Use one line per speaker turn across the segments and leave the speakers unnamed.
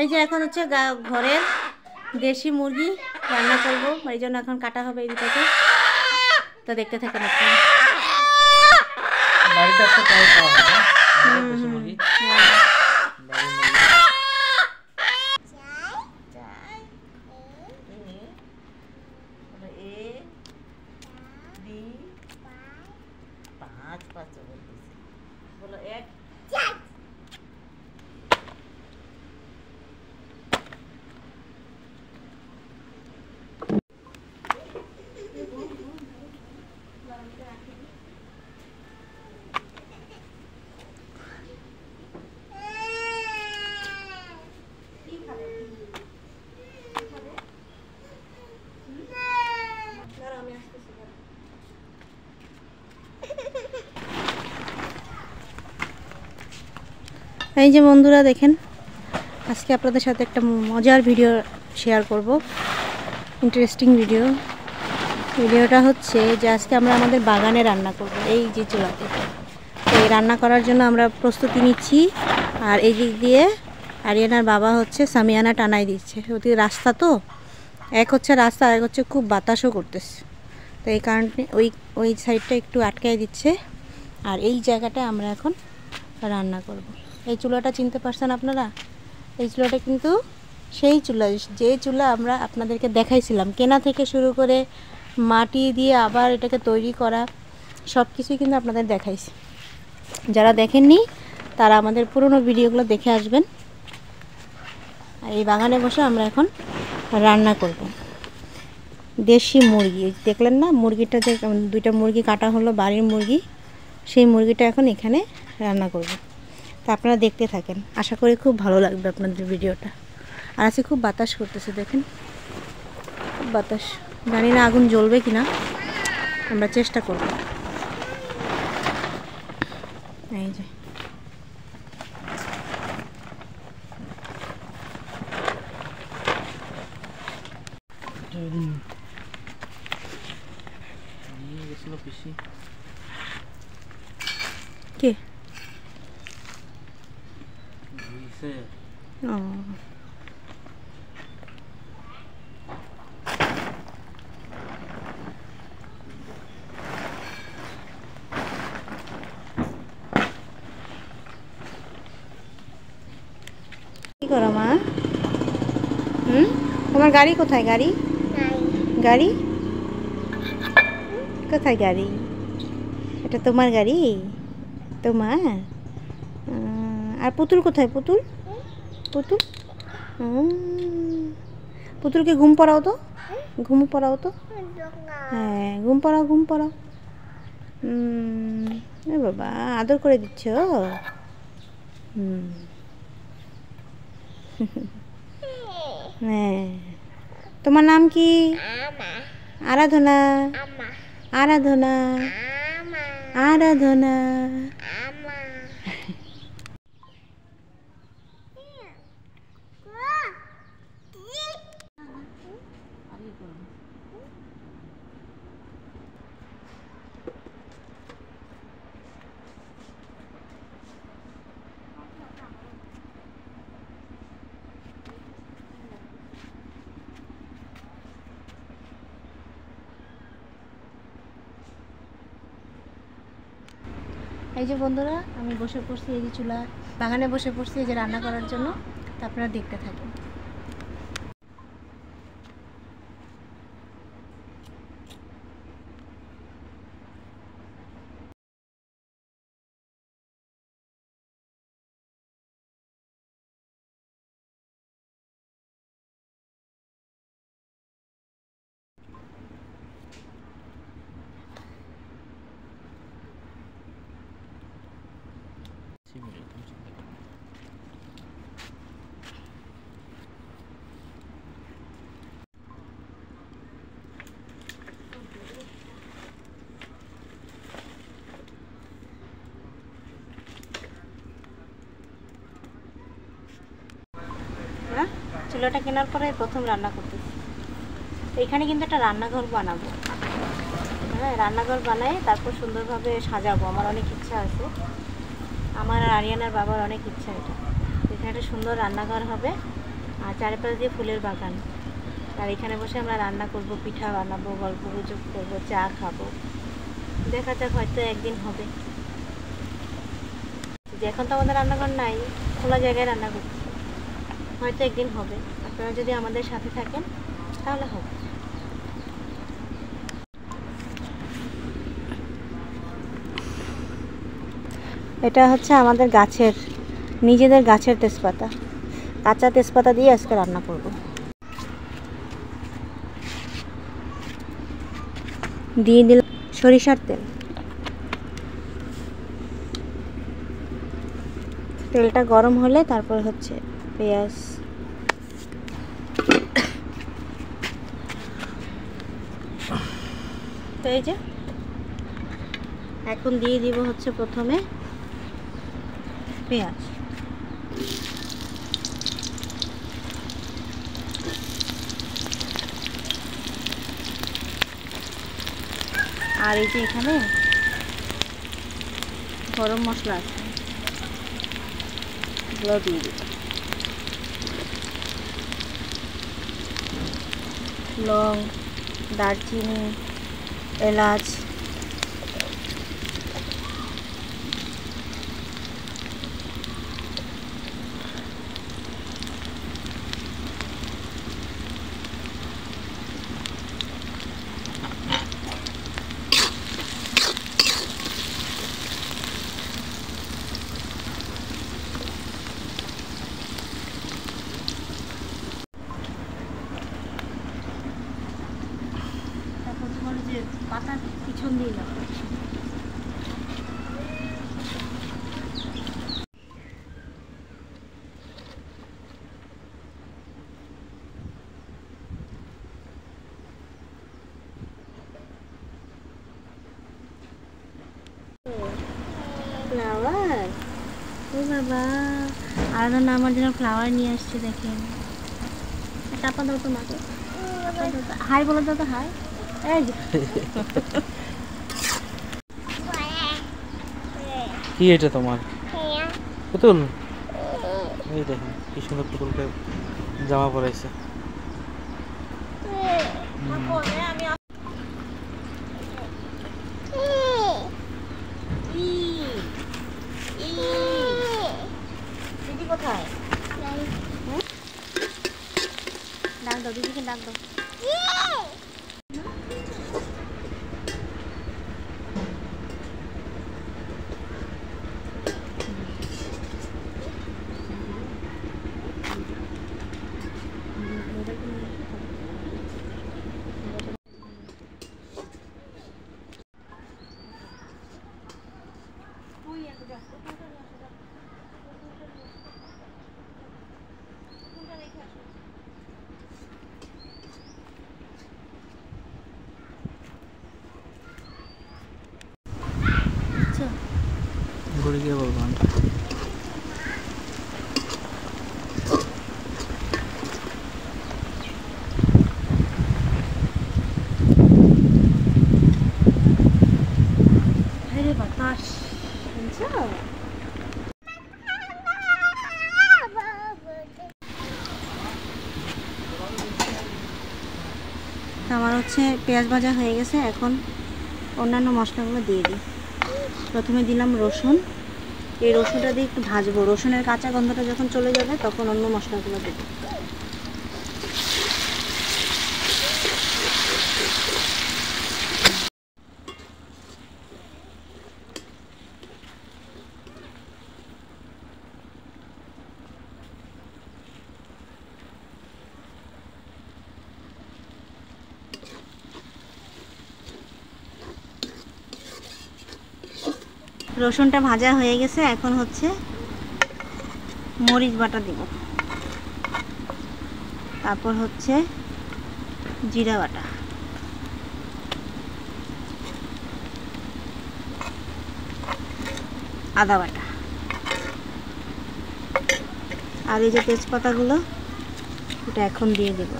এই যে এখন হচ্ছে ঘরের দেশি মুরগি রান্না করব, এই জন্য এখন কাটা হবে এই দুটোকে। তো দেখতে থাকেন আপনারা।
বাড়িতে একটা প্রায় খাওয়া হয় না দেশি মুরগি।
বলো এক। এই যে বন্ধুরা দেখেন, আজকে আপনাদের সাথে একটা মজার ভিডিও শেয়ার করব, ইন্টারেস্টিং ভিডিওটা হচ্ছে যে আজকে আমরা আমাদের বাগানে রান্না করব এই যে চুলাতে। তো এই রান্না করার জন্য আমরা প্রস্তুতি নিচ্ছি। আর এই দিক দিয়ে আরিয়ানার বাবা হচ্ছে সামিয়ানা টানাই দিচ্ছে। ওদিকে রাস্তা, তো এক হচ্ছে রাস্তা, এক হচ্ছে খুব বাতাসও করতেছে, তো এই কারণে ওই সাইডটা একটু আটকাই দিচ্ছে। আর এই জায়গাটা আমরা এখন রান্না করব। এই চুলাটা চিনতে পারছেন আপনারা? এই চুলাটা কিন্তু সেই চুলা, যে চুলা আমরা আপনাদেরকে দেখাইছিলাম, কেনা থেকে শুরু করে মাটি দিয়ে আবার এটাকে তৈরি করা সব কিছুই কিন্তু আপনাদের দেখাইছি। যারা দেখেননি তারা আমাদের পুরনো ভিডিওগুলো দেখে আসবেন। আর এই বাগানে বসে আমরা এখন রান্না করব দেশি মুরগি। দেখলেন না মুরগিটা, যে দুইটা মুরগি কাটা হলো, বাড়ির মুরগি, সেই মুরগিটা এখন এখানে রান্না করব। তা আপনারা দেখতে থাকেন, আশা করি খুব ভালো লাগবে আপনাদের ভিডিওটা। আর আজকে খুব বাতাস করতেছে, দেখেন খুব বাতাস। জানি না আগুন জ্বলবে কিনা, আমরা চেষ্টা করব। এই যে কে ও কি করো মা? তোমার গাড়ি কোথায়? গাড়ি গাড়ি কোথায়? গাড়ি এটা তোমার গাড়ি? তোমার? আর পুতুল কোথায়? পুতুল পুতুল পুতুলকে ঘুম পড়াও তো, ঘুম পড়াও তো। হ্যাঁ ঘুম পড়াও, ঘুম পড়াও। এ বাবা আদর করে দিচ্ছ। হ্যাঁ তোমার নাম কি? আরাধনা। আরাধনা। আরাধনা। এই যে বন্ধুরা, আমি বসে পড়ছি এই যে চুলা বাগানে বসে পড়ছি এই যে রান্না করার জন্য। তা আপনারা দেখতে থাকেন। চুলাটা কেনার পরে প্রথম রান্না করতেছি। এখানে কিন্তু একটা রান্নাঘর বানাবো। হ্যাঁ রান্নাঘর বানাই তারপর সুন্দরভাবে সাজাবো। আমার অনেক ইচ্ছা আছে, আমার আর আরিয়ানার বাবার অনেক ইচ্ছা এটা। এখানে একটা সুন্দর রান্নাঘর হবে, আর চারিপাশ দিয়ে ফুলের বাগান। আর এখানে বসে আমরা রান্না করব, পিঠা বানাবো, গল্প গুজব করবো, চা খাবো। দেখা যাক, হয়তো একদিন হবে। এখন তো আমাদের রান্নাঘর নাই, খোলা জায়গায় রান্না করছি, হয়তো একদিন হবে। আপনারা যদি আমাদের সাথে থাকেন তাহলে হবে। এটা হচ্ছে আমাদের গাছের, নিজেদের গাছের তেজপাতা, কাঁচা তেজপাতা দিয়ে আজকে রান্না করব। দিয়ে দিলাম সরিষার তেল। তেলটা গরম হলে তারপর হচ্ছে পেঁয়াজ, তো এই যে এখন দিয়ে দিব হচ্ছে প্রথমে পেঁয়াজ। আর এই যে এখানে গরম মশলা আছে, এগুলো দিয়ে দিব। লং, দারচিনি, এলাচ, পাতার পিছন দিয়ে যাবো। ফ্লাওয়ার, ও বাবা, আলাদা না আমার জন্য ফ্লাওয়ার নিয়ে আসছে, দেখেন। চাপা দাও তো মাকে, হাই বলে দাও তো, হাই।
কি এটা তোমার পুতুল? এই দেখেন কি সুন্দর পুতুলকে জামা পরাইছে।
দিদি কোথায়? ডাক দাও, দিদিকে ডাক দাও।
ঘুরে গিয়ে বলবো
বাতাস আমার হচ্ছে পেঁয়াজ ভাজা হয়ে গেছে। এখন অন্যান্য মশলাগুলো দিয়ে দিই। প্রথমে দিলাম রসুন, এই রসুনটা দিয়ে একটু ভাজবো। রসুনের কাঁচা গন্ধটা যখন চলে যাবে তখন অন্য মশলাগুলো দেবো। রসুনটা ভাজা হয়ে গেছে, এখন হচ্ছে মরিচ বাটা দিব, তারপর হচ্ছে জিরা বাটা, আদা বাটা, আর এই যে তেজপাতাগুলো এটা এখন দিয়ে দেব।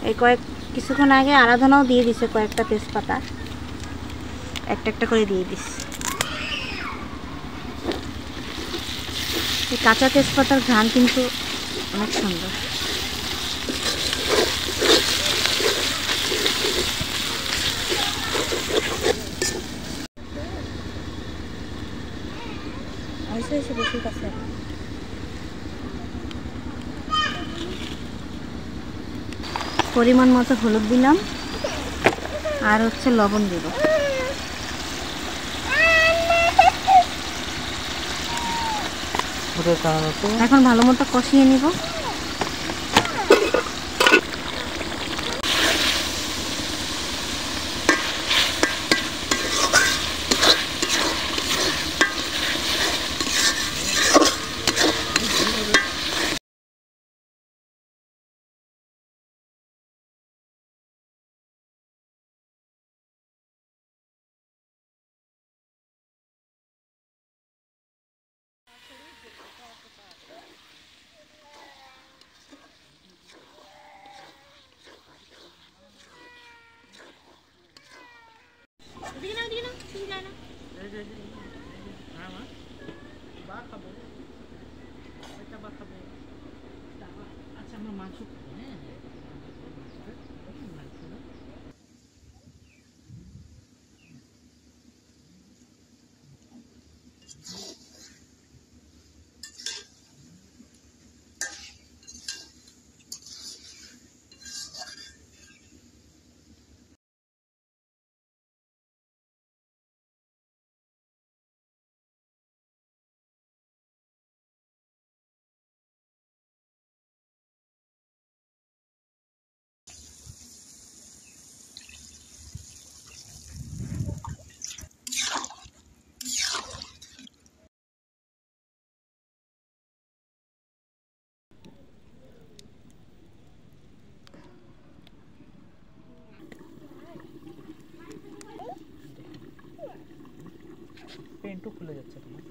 এই কিছুক্ষণ আগে আরাধনাও দিয়ে দিছে কয়েকটা তেজপাতা, একটা একটা করে দিয়ে দিস। এই কাঁচা তেজপাতার ঘ্রাণ কিন্তু অনেক সুন্দর। এসে বসে কাছে পরিমাণ মতো হলুদ দিলাম আর হচ্ছে লবণ দেব। এখন ভালো মতো কষিয়ে নিব।
পেন্টও খুলে যাচ্ছে তোমার।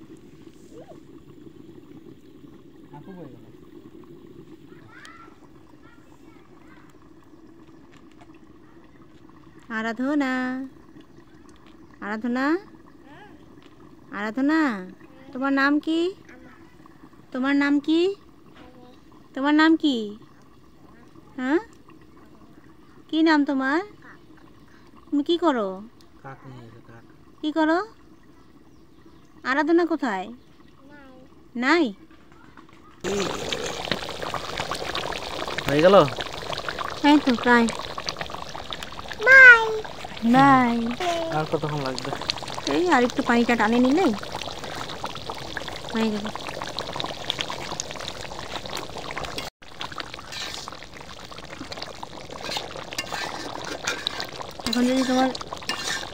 আপু বই গেল।
আরাধনা, আরাধনা, আরাধনা, তোমার নাম কি? তোমার নাম কি? তোমার নাম কি? হ্যাঁ, কি নাম তোমার? তুমি কি করো?
কাক নিয়ে এসে কাক।
কি করো? আরাধনা কোথায়? নাই।
হয়ে গেল?
এই তো প্রায়। Bye bye.
আর কতক্ষণ লাগবে?
এই আর একটু পানিটা টানে নিলে হয়ে যাবে। এখন যদি তোমার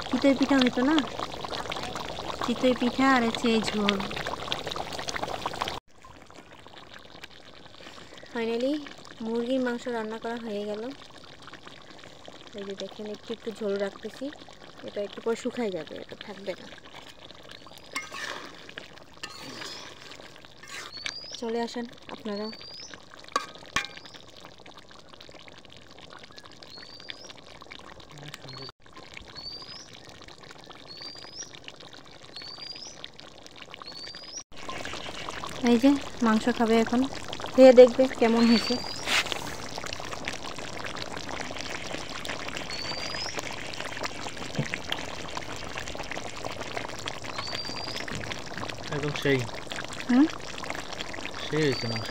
চিতই পিঠা হইতো না, চিতই পিঠা আর হচ্ছে এই ঝোল। ফাইনালি মুরগির মাংস রান্না করা হয়ে গেল। এই যে দেখেন একটু একটু ঝোল রাখতেছি, এটা একটু পর শুকাই যাবে, এটা থাকবে না। চলে আসেন আপনারা। এই যে মাংস খাবে, এখন খেয়ে দেখবে কেমন হয়েছে।
একদম সেই
হুম,
সেই হয়েছে মাংস।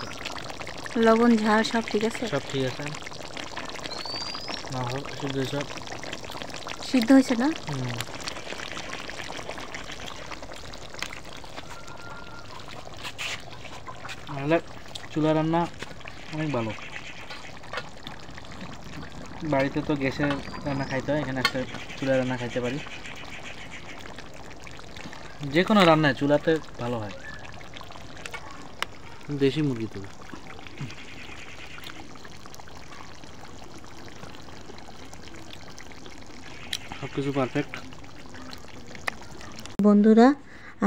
লবণ ঝাল সব ঠিক আছে?
সব ঠিক আছে। মাংস সিদ্ধ সব
সিদ্ধ হয়েছে না?
নাহলে চুলা রান্না অনেক ভালো। বাড়িতে তো গ্যাসে রান্না খাইতে হয়, এখানে একটা চুলা রান্না খাইতে পারি। যে কোনো রান্নায় চুলাতে ভালো হয়। দেশি মুরগি তো সব কিছু পারফেক্ট।
বন্ধুরা,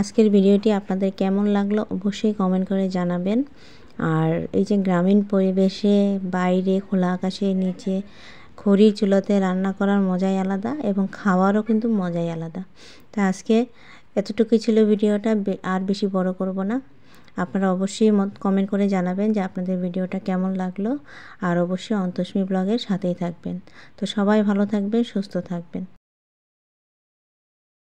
আজকের ভিডিওটি আপনাদের কেমন লাগলো অবশ্যই কমেন্ট করে জানাবেন। আর এই যে গ্রামীণ পরিবেশে বাইরে খোলা আকাশের নিচে খড়ির চুলাতে রান্না করার মজাই আলাদা এবং খাওয়ারও কিন্তু মজাই আলাদা। তো আজকে এতটুকুই ছিল ভিডিওটা, আর বেশি বড় করব না। আপনারা অবশ্যই কমেন্ট করে জানাবেন যে আপনাদের ভিডিওটা কেমন লাগলো, আর অবশ্যই অন্তস্মি ব্লগের সাথেই থাকবেন। তো সবাই ভালো থাকবেন, সুস্থ থাকবেন।